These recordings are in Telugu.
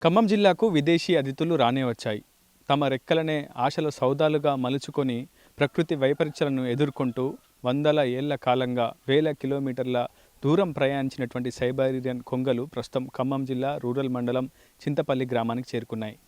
ఖమ్మం జిల్లాకు విదేశీ అతిథులు రానే వచ్చాయి. తమ రెక్కలనే ఆశల సౌదాలుగా మలుచుకొని ప్రకృతి వైపరీత్యాలను ఎదుర్కొంటూ వందల ఏళ్ల కాలంగా వేల కిలోమీటర్ల దూరం ప్రయాణించినటువంటి సైబీరియన్ కొంగలు ప్రస్తుతం ఖమ్మం జిల్లా రూరల్ మండలం చింతపల్లి గ్రామానికి చేరుకున్నాయి.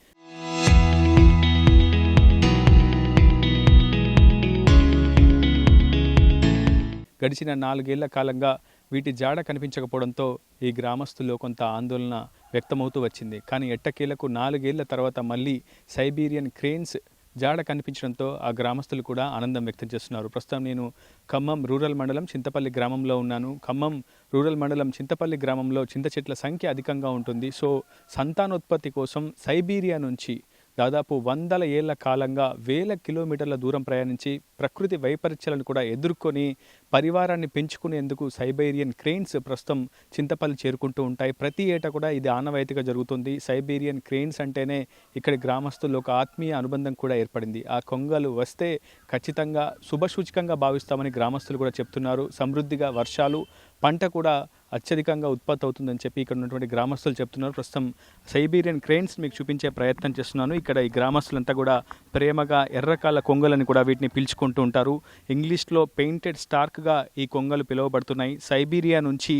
గడిచిన 4 ఏళ్ల కాలంగా వీటి జాడ కనిపించకపోవడంతో ఈ గ్రామస్తుల్లో కొంత ఆందోళన వ్యక్తమవుతూ వచ్చింది. కానీ ఎట్టకేలకు 4 ఏళ్ల తర్వాత మళ్ళీ సైబీరియన్ క్రేన్స్ జాడ కనిపించడంతో ఆ గ్రామస్తులు కూడా ఆనందం వ్యక్తం చేస్తున్నారు. ప్రస్తుతం నేను ఖమ్మం రూరల్ మండలం చింతపల్లి గ్రామంలో ఉన్నాను. ఖమ్మం రూరల్ మండలం చింతపల్లి గ్రామంలో చింత చెట్ల సంఖ్య అధికంగా ఉంటుంది. సో సంతానోత్పత్తి కోసం సైబీరియా నుంచి దాదాపు వందల ఏళ్ల కాలంగా వేల కిలోమీటర్ల దూరం ప్రయాణించి ప్రకృతి వైపరీత్యాలను కూడా ఎదుర్కొని పరివారాన్ని పెంచుకునేందుకు సైబీరియన్ క్రేన్స్ ప్రస్తుతం చింతపల్లి చేరుకుంటూ ఉంటాయి. ప్రతి ఏటా కూడా ఇది ఆనవాయితీగా జరుగుతుంది. సైబీరియన్ క్రేన్స్ అంటేనే ఇక్కడి గ్రామస్తుల్లో ఒక ఆత్మీయ అనుబంధం కూడా ఏర్పడింది. ఆ కొంగలు వస్తే ఖచ్చితంగా శుభసూచకంగా భావిస్తామని గ్రామస్తులు కూడా చెప్తున్నారు. సమృద్ధిగా వర్షాలు, పంట కూడా అత్యధికంగా ఉత్పత్తి అవుతుందని చెప్పి ఇక్కడ ఉన్నటువంటి గ్రామస్తులు చెప్తున్నారు. ప్రస్తుతం సైబీరియన్ క్రేన్స్ మీకు చూపించే ప్రయత్నం చేస్తున్నాను. ఇక్కడ ఈ గ్రామస్తులంతా కూడా ప్రేమగా ఎర్రకాళ్ళ కొంగలని కూడా వీటిని పిలుచుకుంటూ ఉంటారు. ఇంగ్లీష్లో పెయింటెడ్ స్టార్క్గా ఈ కొంగలు పిలువబడుతున్నాయి. సైబీరియా నుంచి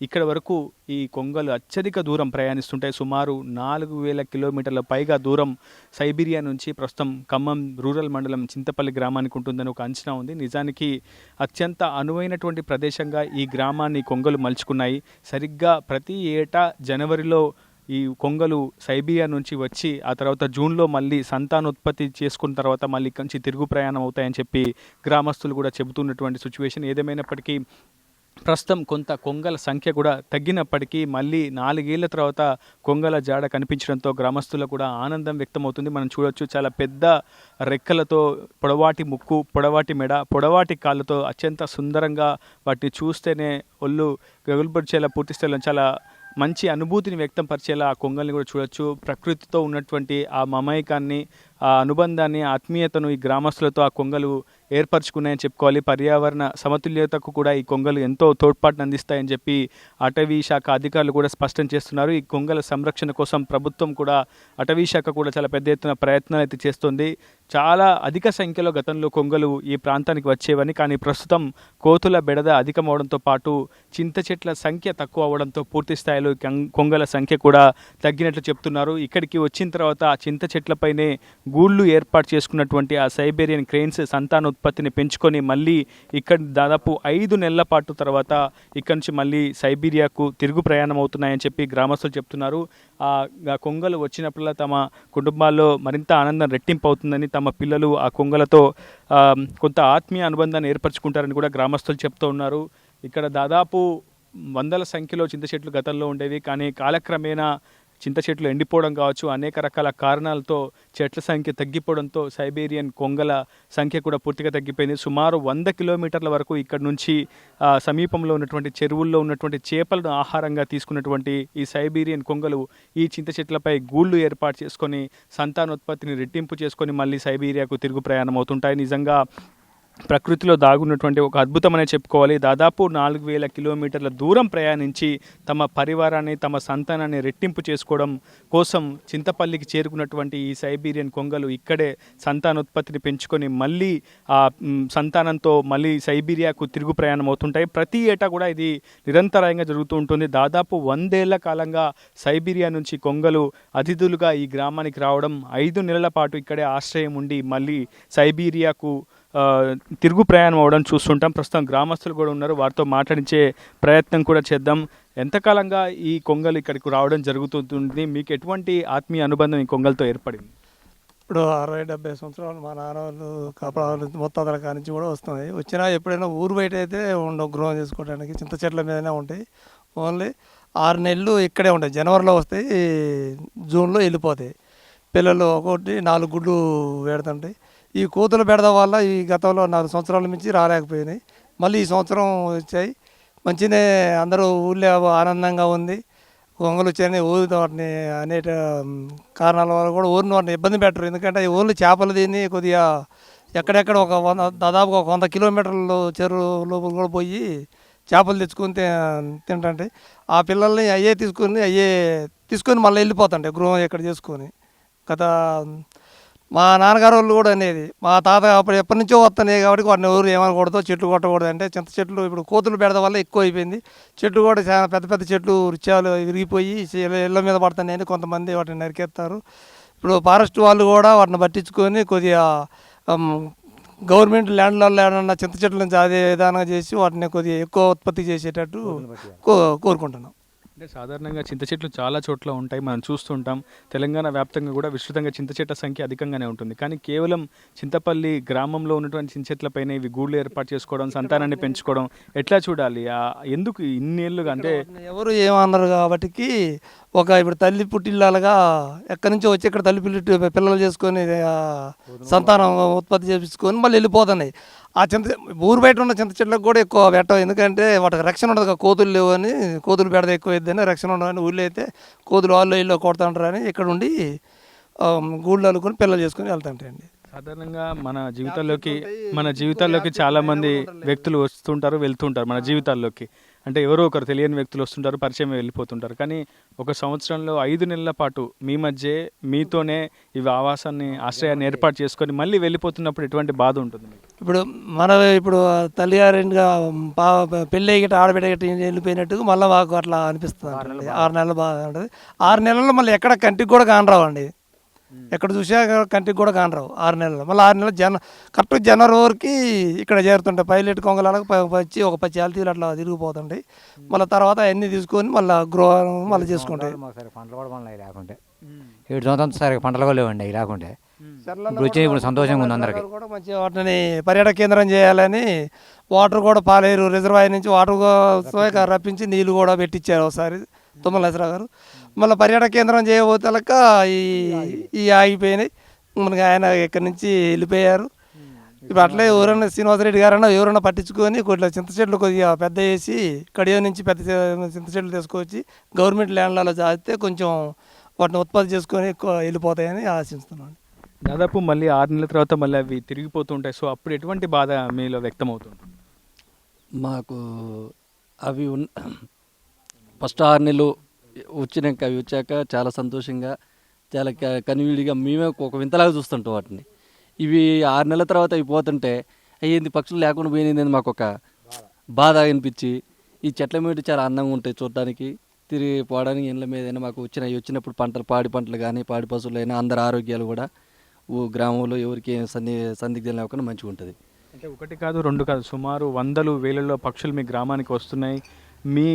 ఇక్కడ వరకు ఈ కొంగలు అత్యధిక దూరం ప్రయాణిస్తుంటాయి. సుమారు 4000 కిలోమీటర్ల పైగా దూరం సైబీరియా నుంచి ప్రస్తుతం ఖమ్మం రూరల్ మండలం చింతపల్లి గ్రామానికి ఉంటుందని ఒక అంచనా ఉంది. నిజానికి అత్యంత అనువైనటువంటి ప్రదేశంగా ఈ గ్రామాన్ని కొంగలు మలుచుకున్నాయి. సరిగ్గా ప్రతి ఏటా జనవరిలో ఈ కొంగలు సైబీరియా నుంచి వచ్చి ఆ తర్వాత జూన్లో మళ్ళీ సంతానోత్పత్తి చేసుకున్న తర్వాత మళ్ళీ ఇక్కడి నుంచి తిరుగు ప్రయాణం అవుతాయని చెప్పి గ్రామస్తులు కూడా చెబుతున్నటువంటి సిచ్యువేషన్. ఏదేమైనప్పటికీ ప్రస్తుతం కొంత కొంగల సంఖ్య కూడా తగ్గినప్పటికీ మళ్ళీ 4 ఏళ్ల తర్వాత కొంగల జాడ కనిపించడంతో గ్రామస్తులకు కూడా ఆనందం వ్యక్తమవుతుంది. మనం చూడొచ్చు, చాలా పెద్ద రెక్కలతో, పొడవాటి ముక్కు, పొడవాటి మెడ, పొడవాటి కాళ్ళతో అత్యంత సుందరంగా వాటిని చూస్తేనే ఒళ్ళు గగులుపరిచేలా, పూర్తిస్థాయిలో చాలా మంచి అనుభూతిని వ్యక్తం పరిచేలా ఆ కొంగల్ని కూడా చూడొచ్చు. ప్రకృతితో ఉన్నటువంటి ఆ మమేకాన్ని, ఆ అనుబంధాన్ని, ఆత్మీయతను ఈ గ్రామస్తులతో ఆ కొంగలు ఏర్పరచుకున్నాయని చెప్పుకోవాలి. పర్యావరణ సమతుల్యతకు కూడా ఈ కొంగలు ఎంతో తోడ్పాటును అందిస్తాయని చెప్పి అటవీ శాఖ అధికారులు కూడా స్పష్టం చేస్తున్నారు. ఈ కొంగల సంరక్షణ కోసం ప్రభుత్వం కూడా, అటవీ శాఖ కూడా చాలా పెద్ద ఎత్తున ప్రయత్నాలు అయితే చేస్తుంది. చాలా అధిక సంఖ్యలో గతంలో కొంగలు ఈ ప్రాంతానికి వచ్చేవని, కానీ ప్రస్తుతం కోతుల బెడద అధికమవడంతో పాటు చింత చెట్ల సంఖ్య తక్కువ అవడంతో పూర్తి స్థాయిలో కొంగల సంఖ్య కూడా తగ్గినట్లు చెప్తున్నారు. ఇక్కడికి వచ్చిన తర్వాత ఆ చింత చెట్లపైనే గూళ్ళు ఏర్పాటు చేసుకున్నటువంటి ఆ సైబీరియన్ క్రేన్స్ సంతానోత్పత్తిని పెంచుకొని మళ్ళీ ఇక్కడ దాదాపు 5 నెలల పాటు తర్వాత ఇక్కడి నుంచి మళ్ళీ సైబీరియాకు తిరుగు ప్రయాణం అవుతున్నాయని చెప్పి గ్రామస్తులు చెప్తున్నారు. ఆ కొంగలు వచ్చినప్పుడల్లా తమ కుటుంబాల్లో మరింత ఆనందం రెట్టింపు అవుతుందని, తమ పిల్లలు ఆ కొంగలతో కొంత ఆత్మీయ అనుబంధాన్ని ఏర్పరచుకుంటారని కూడా గ్రామస్తులు చెప్తూ ఉన్నారు. ఇక్కడ దాదాపు వందల సంఖ్యలో చింత చెట్లు గతంలో ఉండేవి, కానీ కాలక్రమేణా చింత చెట్లు ఎండిపోవడం కావచ్చు, అనేక రకాల కారణాలతో చెట్ల సంఖ్య తగ్గిపోవడంతో సైబీరియన్ కొంగల సంఖ్య కూడా పూర్తిగా తగ్గిపోయింది. సుమారు 100 కిలోమీటర్ల వరకు ఇక్కడ నుంచి సమీపంలో ఉన్నటువంటి చెరువుల్లో ఉన్నటువంటి చేపలను ఆహారంగా తీసుకున్నటువంటి ఈ సైబీరియన్ కొంగలు ఈ చింత చెట్లపై గూళ్ళు ఏర్పాటు చేసుకొని సంతానోత్పత్తిని రెట్టింపు చేసుకొని మళ్ళీ సైబీరియాకు తిరుగు ప్రయాణం అవుతుంటాయి. నిజంగా ప్రకృతిలో దాగున్నటువంటి ఒక అద్భుతమనే చెప్పుకోవాలి. దాదాపు 4000 కిలోమీటర్ల దూరం ప్రయాణించి తమ పరివారాన్ని, తమ సంతానాన్ని రెట్టింపు చేసుకోవడం కోసం చింతపల్లికి చేరుకున్నటువంటి ఈ సైబీరియన్ కొంగలు ఇక్కడే సంతానోత్పత్తిని పెంచుకొని మళ్ళీ ఆ సంతానంతో మళ్ళీ సైబీరియాకు తిరుగు ప్రయాణం అవుతుంటాయి. ప్రతి ఏటా కూడా ఇది నిరంతరాయంగా జరుగుతూ ఉంటుంది. దాదాపు 100 ఏళ్ల కాలంగా సైబీరియా నుంచి కొంగలు అతిథులుగా ఈ గ్రామానికి రావడం, 5 నెలల పాటు ఇక్కడే ఆశ్రయం ఉండి మళ్ళీ సైబీరియాకు తిరుగు ప్రయాణం అవ్వడం చూస్తుంటాం. ప్రస్తుతం గ్రామస్తులు కూడా ఉన్నారు, వారితో మాట్లాడించే ప్రయత్నం కూడా చేద్దాం. ఎంతకాలంగా ఈ కొంగలు ఇక్కడికి రావడం జరుగుతుంది? మీకు ఎటువంటి ఆత్మీయ అనుబంధం ఈ కొంగలతో ఏర్పడింది? ఇప్పుడు 60-70 సంవత్సరాలు మా నాన్న వాళ్ళు, కాపాడు మొత్తాతల కానించి కూడా వస్తున్నాయి. వచ్చినా ఎప్పుడైనా ఊరు బయట అయితే ఉండవు, గృహం చేసుకోవడానికి చింత చెట్ల మీదనే ఉంటాయి. ఓన్లీ 6 నెలలు ఇక్కడే ఉంటాయి. జనవరిలో వస్తాయి, జూన్లో వెళ్ళిపోతాయి. పిల్లలు ఒక్కొక్కటి 4 గుడ్లు పెడుతుంటాయి. ఈ కోతుల బెడద వల్ల ఈ గతంలో 4 సంవత్సరాల నుంచి రాలేకపోయినాయి. మళ్ళీ ఈ సంవత్సరం వచ్చాయి. మంచిగానే అందరూ ఊళ్ళో ఆనందంగా ఉంది. కొంగలు వచ్చాయని ఊరి వాటిని అనేక కారణాల వల్ల కూడా ఊరిని వాటిని ఇబ్బంది పెట్టరు. ఎందుకంటే ఊళ్ళు చేపలు తిని కొద్దిగా ఎక్కడెక్కడ దాదాపు ఒక 100 కిలోమీటర్లు చెరువు లోపల కూడా పోయి చేపలు తెచ్చుకొని తింటుంటే ఆ పిల్లల్ని అయ్యే తీసుకొని మళ్ళీ వెళ్ళిపోతుంటాయి గృహం ఎక్కడ చేసుకొని. గత మా నాన్నగారు వాళ్ళు కూడా అనేది మా తాత అప్పుడు ఎప్పటి నుంచో వస్తున్నాయి కాబట్టి వాటిని ఎవరు ఏమనకూడదు, చెట్లు కొట్టకూడదు అంటే చింత చెట్లు ఇప్పుడు కోతులు బెడద వల్ల ఎక్కువ అయిపోయింది. చెట్లు కూడా చాలా పెద్ద పెద్ద చెట్లు వృక్షాలు విరిగిపోయి ఇళ్ళ మీద పడుతున్నాయని కొంతమంది వాటిని నరికేస్తారు. ఇప్పుడు ఫారెస్ట్ వాళ్ళు కూడా వాటిని పట్టించుకొని కొద్దిగా గవర్నమెంట్ ల్యాండ్లలో ఏమన్నా చింత చెట్లను అదే విధానంగా చేసి వాటిని కొద్దిగా ఎక్కువ ఉత్పత్తి చేసేటట్టు కోరుకుంటున్నాం. అంటే సాధారణంగా చింత చెట్లు చాలా చోట్ల ఉంటాయి, మనం చూస్తుంటాం. తెలంగాణ వ్యాప్తంగా కూడా విస్తృతంగా చింత చెట్ల సంఖ్య అధికంగానే ఉంటుంది. కానీ కేవలం చింతపల్లి గ్రామంలో ఉన్నటువంటి చింత చెట్లపైన ఇవి గూళ్ళు ఏర్పాటు చేసుకోవడం, సంతానాన్ని పెంచుకోవడం ఎట్లా చూడాలి? ఎందుకు ఇన్నేళ్ళుగా అంటే ఎవరు ఏమన్నారు కాబట్టి ఇప్పుడు తల్లి పుట్టిల్లాలుగా ఎక్కడి నుంచో వచ్చి ఇక్కడ తల్లి పిల్లలు చేసుకొని సంతానం ఉత్పత్తి చేపించుకొని మళ్ళీ వెళ్ళిపోతున్నాయి. ఆ ఊరు బయట ఉన్న చింత చెట్లకు కూడా ఎక్కువ పెట్టం, ఎందుకంటే వాటికి రక్షణ ఉండదు. కోతులు లేవు అని, కోతులు బెడద ఎక్కువ అయిద్దని రక్షణ ఉండదని. ఊళ్ళో అయితే కోతులు వాళ్ళు ఇల్లు కొడుతుంటారని ఇక్కడ ఉండి గూళ్ళు అల్లుకొని పిల్లలు చేసుకొని వెళ్తుంటాయండి. సాధారణంగా మన జీవితాల్లోకి చాలా మంది వ్యక్తులు వస్తుంటారు, వెళ్తుంటారు మన జీవితాల్లోకి. అంటే ఎవరో ఒకరు తెలియని వ్యక్తులు వస్తుంటారు, పరిచయం వెళ్ళిపోతుంటారు. కానీ ఒక సంవత్సరంలో 5 నెలల పాటు మీ మధ్య మీతోనే ఇవి ఆశ్రయాన్ని ఏర్పాటు చేసుకొని మళ్ళీ వెళ్ళిపోతున్నప్పుడు ఎటువంటి బాధ ఉంటుంది? ఇప్పుడు తల్లిగారింటిగా పెళ్ళి గిట్ట ఆడబిడ్డ గిట్ట వెళ్ళిపోయినట్టు మళ్ళీ మాకు అట్లా అనిపిస్తుంది. 6 నెలలు బాగా ఉంటుంది. 6 నెలల్లో మళ్ళీ ఎక్కడ కంటికి కూడా కానరావండి. ఎక్కడ చూసా కంటికి కూడా కానరావు 6 నెలలు. మళ్ళీ 6 నెలలు కరెక్ట్ జనవరి వరకు ఇక్కడ చేరుతుంటాయి. పైలెట్ కొంగలాలకు వచ్చి ఒక 10 చాలతీలు అట్లా తిరిగిపోతుంటాయి. మళ్ళీ తర్వాత అన్నీ తీసుకొని మళ్ళీ గృహం మళ్ళీ చేసుకుంటాయి. పంటలు కూడా మనం లేకుంటే 7 సంవత్సరాలు సరే పంటలు కూడా లేవండి అవి లేకుంటే. ఇప్పుడు సంతోషంగా ఉంది అందరికి. కూడా మంచిగా వాటిని పర్యాటక కేంద్రం చేయాలని వాటర్ కూడా పాలేరు రిజర్వాయర్ నుంచి వాటర్ రప్పించి నీళ్ళు కూడా పెట్టించారు ఒకసారి తుమ్మల నరసరావు గారు. మళ్ళీ పర్యాటక కేంద్రం చేయబోతలక ఈ ఆగిపోయినాయి. మనకి ఆయన ఇక్కడి నుంచి వెళ్ళిపోయారు. ఇప్పుడు అట్లే ఎవరైనా శ్రీనివాసరెడ్డి గారైనా ఎవరైనా పట్టించుకొని కొద్దిగా చింత చెట్లు కొద్దిగా పెద్ద వేసి కడియో నుంచి పెద్ద చింత చెట్లు తీసుకొచ్చి గవర్నమెంట్ ల్యాండ్లలో చేస్తే కొంచెం వాటిని ఉత్పత్తి చేసుకొని ఎక్కువ వెళ్ళిపోతాయని ఆశిస్తున్నాను. దాదాపు మళ్ళీ 6 నెలల తర్వాత మళ్ళీ అవి తిరిగిపోతుంటాయి. సో అప్పుడు ఎటువంటి బాధ మీలో వ్యక్తం అవుతుంది? మాకు అవి ఫస్ట్ 6 నెలలు వచ్చినాక అవి వచ్చాక చాలా సంతోషంగా చాలా కనివిడిగా మేమే ఒక వింతలాగా చూస్తుంటాం వాటిని. ఇవి 6 నెలల తర్వాత అవి పోతుంటే అయ్యింది పక్షులు లేకుండా పోయినది మాకు ఒక బాధ అనిపించి, ఈ చెట్ల మీద చాలా అందంగా ఉంటాయి చూడడానికి, తిరిగి పోవడానికి. ఇండ్ల మీద మాకు వచ్చినప్పుడు పాడి పంటలు కానీ పాడి పశువులైనా అందరి ఆరోగ్యాలు కూడా గ్రామంలో ఎవరికి సందిగ్ధం లేకుండా మంచిగా ఉంటుంది. అంటే 1 కాదు 2 కాదు సుమారు 100 వేలలో పక్షులు మీ గ్రామానికి వస్తున్నాయి. మీ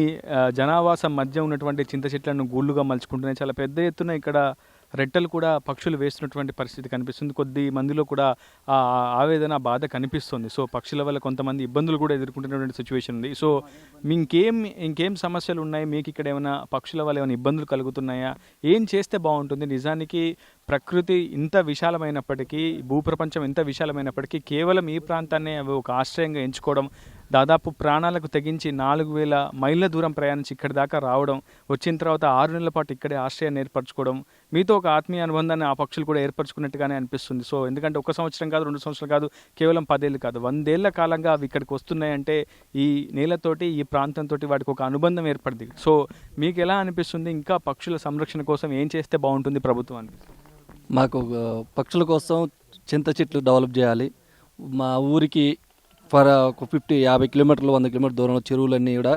జనావాసం మధ్య ఉన్నటువంటి చింత చెట్లను గూళ్ళుగా మలుచుకుంటున్నాయి. చాలా పెద్ద ఎత్తున ఇక్కడ రెట్టలు కూడా పక్షులు వేస్తున్నటువంటి పరిస్థితి కనిపిస్తుంది. కొద్ది మందిలో కూడా ఆ ఆవేదన బాధ కనిపిస్తుంది. సో పక్షుల వల్ల కొంతమంది ఇబ్బందులు కూడా ఎదుర్కొంటున్నటువంటి సిచ్యువేషన్ ఉంది. సో ఇంకేం సమస్యలు ఉన్నాయి మీకు ఇక్కడ? ఏమైనా పక్షుల వల్ల ఏమైనా ఇబ్బందులు కలుగుతున్నాయా? ఏం చేస్తే బాగుంటుంది? నిజానికి ప్రకృతి ఇంత విశాలమైనప్పటికీ, భూప్రపంచం ఎంత విశాలమైనప్పటికీ కేవలం ఈ ప్రాంతాన్ని అవి ఒక ఆశ్రయంగా ఎంచుకోవడం, దాదాపు ప్రాణాలకు తెగించి 4000 మైళ్ళ దూరం ప్రయాణించి ఇక్కడి దాకా రావడం, వచ్చిన తర్వాత 6 నెలల పాటు ఇక్కడే ఆశ్రయాన్ని ఏర్పరచుకోవడం, మీతో ఒక ఆత్మీయ అనుబంధాన్ని ఆ పక్షులు కూడా ఏర్పరచుకున్నట్టుగానే అనిపిస్తుంది. సో ఎందుకంటే 1 సంవత్సరం కాదు, 2 సంవత్సరాలు కాదు, కేవలం 10 ఏళ్ళు కాదు, 100 ఏళ్ల కాలంగా అవి ఇక్కడికి వస్తున్నాయంటే ఈ నేలతోటి, ఈ ప్రాంతంతో వాటికి ఒక అనుబంధం ఏర్పడింది. సో మీకు ఎలా అనిపిస్తుంది? ఇంకా పక్షుల సంరక్షణ కోసం ఏం చేస్తే బాగుంటుంది ప్రభుత్వానికి? మాకు పక్షుల కోసం చింత చెట్లు డెవలప్ చేయాలి. మా ఊరికి ఒక 50 కిలోమీటర్లు 100 కిలోమీటర్ల దూరంలో చెరువులన్నీ కూడా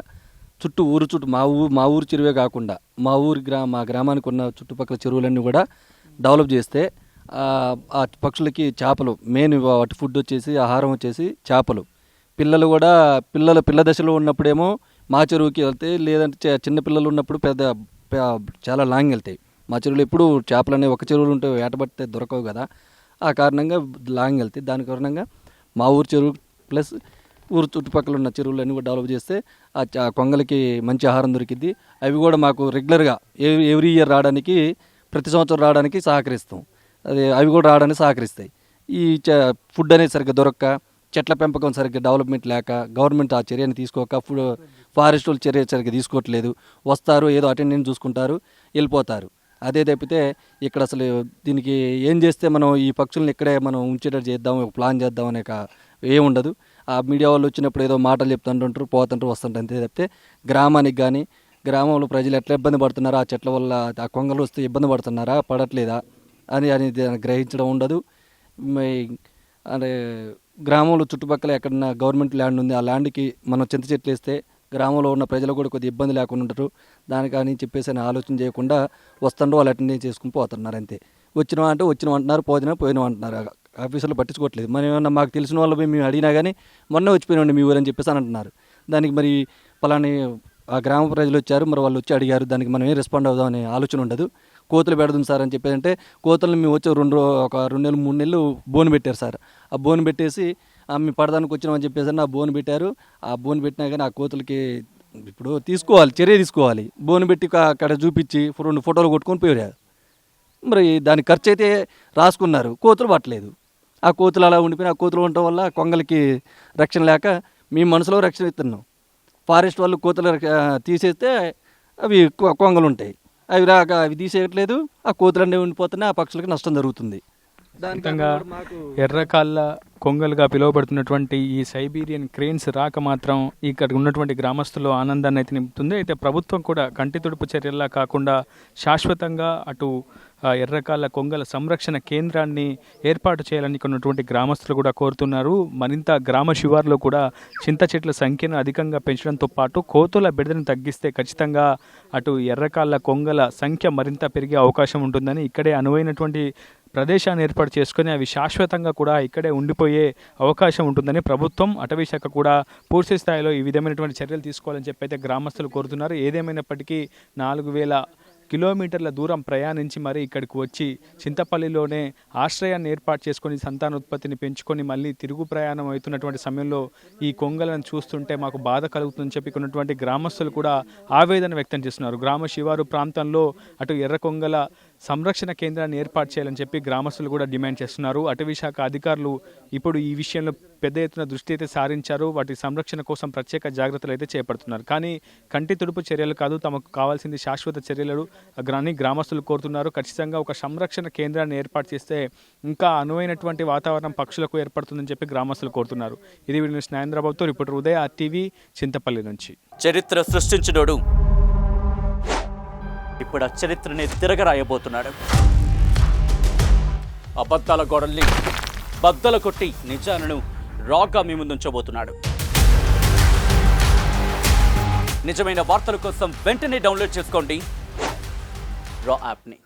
చుట్టూ మా ఊరు చెరువే కాకుండా మా గ్రామానికి ఉన్న చుట్టుపక్కల చెరువులన్నీ కూడా డెవలప్ చేస్తే ఆ పక్షులకి చేపలు మెయిన్ వాటి ఫుడ్ వచ్చేసి, ఆహారం వచ్చేసి చేపలు. పిల్ల దశలో ఉన్నప్పుడేమో మా చెరువుకి వెళ్తాయి, లేదంటే చిన్న పిల్లలు ఉన్నప్పుడు చాలా లాంగ్ వెళ్తాయి. మా చెరువులో ఎప్పుడు చేపలు అనేవి ఒక చెరువులు ఉంటే వేటబడితే దొరకవు కదా, ఆ కారణంగా లాంగ్ వెళ్తాయి. దాని కారణంగా మా ఊరు చెరువు ప్లస్ ఊరు చుట్టుపక్కల ఉన్న చెరువులన్నీ కూడా డెవలప్ చేస్తే ఆ కొంగలకి మంచి ఆహారం దొరికిద్ది. అవి కూడా మాకు రెగ్యులర్గా ఎవ్రీ ఇయర్ రావడానికి, ప్రతి సంవత్సరం రావడానికి సహకరిస్తాం. అవి కూడా రావడానికి సహకరిస్తాయి. ఈ ఫుడ్ అనేది సరిగ్గా దొరక్క, చెట్ల పెంపకం సరిగ్గా డెవలప్మెంట్ లేక, గవర్నమెంట్ ఆ చర్యను తీసుకోక, ఫారెస్ట్ వాళ్ళు చర్య సరిగ్గా తీసుకోవట్లేదు. వస్తారు, ఏదో అటెండెన్స్ చూసుకుంటారు, వెళ్ళిపోతారు. అదే తప్పితే ఇక్కడ అసలు దీనికి ఏం చేస్తే మనం ఈ పక్షుల్ని ఇక్కడే మనం ఉంచేటట్టు చేద్దాం, ఒక ప్లాన్ చేద్దాం అనే ఏముండదు. ఆ మీడియా వాళ్ళు వచ్చినప్పుడు ఏదో మాటలు చెప్తుంటుంటారు, పోతుంటారు, వస్తుంటారు, అంతే తప్పితే గ్రామానికి కానీ గ్రామంలో ప్రజలు ఎట్లా ఇబ్బంది పడుతున్నారా, ఆ చెట్ల వల్ల ఆ కొంగలు వస్తే ఇబ్బంది పడుతున్నారా, పడట్లేదా అనేది గ్రహించడం ఉండదు. అంటే గ్రామంలో చుట్టుపక్కల ఎక్కడన్నా గవర్నమెంట్ ల్యాండ్ ఉంది, ఆ ల్యాండ్కి మనం చింత చెట్లు వేస్తే గ్రామంలో ఉన్న ప్రజలు కూడా కొద్దిగా ఇబ్బంది లేకుండా ఉంటారు. దానికని చెప్పేసి అని ఆలోచన చేయకుండా వస్తుండ్రు, వాళ్ళు అటెండ్ చేసుకుని పోతున్నారు అంతే. వచ్చినాం అంటే వచ్చినాం అంటున్నారు, పోయినాం అంటున్నారు. ఆఫీసులో పట్టించుకోవట్లేదు. మరి ఏమన్నా మాకు తెలిసిన వాళ్ళు మేము అడిగినా కానీ మొన్నే వచ్చిపోయినాండి మీ ఊరని చెప్పేసి అని అంటున్నారు. దానికి మరి పలాని ఆ గ్రామ ప్రజలు వచ్చారు, మరి వాళ్ళు వచ్చి అడిగారు, దానికి మనం ఏం రెస్పాండ్ అవుదాం అనే ఆలోచన ఉండదు. కోతులు పెడదాం సార్ అని చెప్పేసి అంటే కోతులను మేము వచ్చి ఒక 2 నెలలు 3 నెలలు బోన్ పెట్టారు సార్. ఆ బోన్ పెట్టేసి మేము పడదానికి వచ్చినామని చెప్పేసి ఆ బోన్ పెట్టారు. ఆ బోన్ పెట్టినా కానీ ఆ కోతులకి ఇప్పుడు చర్య తీసుకోవాలి. బోన్ పెట్టి అక్కడ చూపించి 2 ఫోటోలు కొట్టుకొని పోయారు. మరి దాని ఖర్చు అయితే రాసుకున్నారు, కోతులు పట్టలేదు. ఆ కోతులు అలా ఉండిపోయిన, ఆ కోతులు ఉండటం వల్ల కొంగలకి రక్షణ లేక మేము మనసులో రక్షణ ఇస్తున్నాం. ఫారెస్ట్ వాళ్ళు కోతులు తీసేస్తే అవి కొంగలు ఉంటాయి, అవి తీసేయట్లేదు. ఆ కోతులన్నీ ఉండిపోతున్నాయి, ఆ పక్షులకి నష్టం జరుగుతుంది. ఖచ్చితంగా ఎర్రకాళ్ళ కొంగలుగా పిలువబడుతున్నటువంటి ఈ సైబీరియన్ క్రేన్స్ రాక మాత్రం ఇక్కడ ఉన్నటువంటి గ్రామస్తులు ఆనందాన్ని అయితే నింపుతుంది. అయితే ప్రభుత్వం కూడా కంటి తుడుపు చర్యల్లా కాకుండా శాశ్వతంగా అటు ఎర్రకాళ్ళ కొంగల సంరక్షణ కేంద్రాన్ని ఏర్పాటు చేయాలని ఇక్కడ ఉన్నటువంటి గ్రామస్తులు కూడా కోరుతున్నారు. మరింత గ్రామ శివార్లో కూడా చింత చెట్ల సంఖ్యను అధికంగా పెంచడంతో పాటు కోతుల బెడదను తగ్గిస్తే ఖచ్చితంగా అటు ఎర్రకాళ్ళ కొంగల సంఖ్య మరింత పెరిగే అవకాశం ఉంటుందని, ఇక్కడే అనువైనటువంటి ప్రదేశాన్ని ఏర్పాటు చేసుకొని అవి శాశ్వతంగా కూడా ఇక్కడే ఉండిపోయే అవకాశం ఉంటుందని ప్రభుత్వం, అటవీ శాఖ కూడా పూర్తి స్థాయిలో ఈ విధమైనటువంటి చర్యలు తీసుకోవాలని చెప్పి అయితే గ్రామస్తులు కోరుతున్నారు. ఏదేమైనప్పటికీ 4000 కిలోమీటర్ల దూరం ప్రయాణించి మరి ఇక్కడికి వచ్చి చింతపల్లిలోనే ఆశ్రయాన్ని ఏర్పాటు చేసుకొని సంతానోత్పత్తిని పెంచుకొని మళ్ళీ తిరుగు ప్రయాణం అవుతున్నటువంటి సమయంలో ఈ కొంగలను చూస్తుంటే మాకు బాధ కలుగుతుందని చెప్పి ఉన్నటువంటి గ్రామస్తులు కూడా ఆవేదన వ్యక్తం చేస్తున్నారు. గ్రామ శివారు ప్రాంతంలో అటు ఎర్ర కొంగల సంరక్షణ కేంద్రాన్ని ఏర్పాటు చేయాలని చెప్పి గ్రామస్తులు కూడా డిమాండ్ చేస్తున్నారు. అటవీ శాఖ అధికారులు ఇప్పుడు ఈ విషయంలో పెద్ద ఎత్తున దృష్టి అయితే సారించారు. వాటి సంరక్షణ కోసం ప్రత్యేక జాగ్రత్తలు అయితే చేపడుతున్నారు. కానీ కంటి తుడుపు చర్యలు కాదు, తమకు కావాల్సింది శాశ్వత చర్యలు గ్రామస్తులు కోరుతున్నారు. ఖచ్చితంగా ఒక సంరక్షణ కేంద్రాన్ని ఏర్పాటు చేస్తే ఇంకా అనువైనటువంటి వాతావరణం పక్షులకు ఏర్పడుతుందని చెప్పి గ్రామస్తులు కోరుతున్నారు. ఇది వీడియో స్నేహేంద్రబాబుతో రిపోర్టర్ ఉదయ్, RTV చింతపల్లి నుంచి. చరిత్ర సృష్టించినోడు ఇప్పుడు ఆ చరిత్రని తిరగరాయబోతున్నాడు. అబద్ధాల గోడల్ని బద్దలు కొట్టి నిజాలను రాగా మీ ముందుంచబోతున్నాడు. నిజమైన వార్తల కోసం వెంటనే డౌన్లోడ్ చేసుకోండి రా యాప్ని.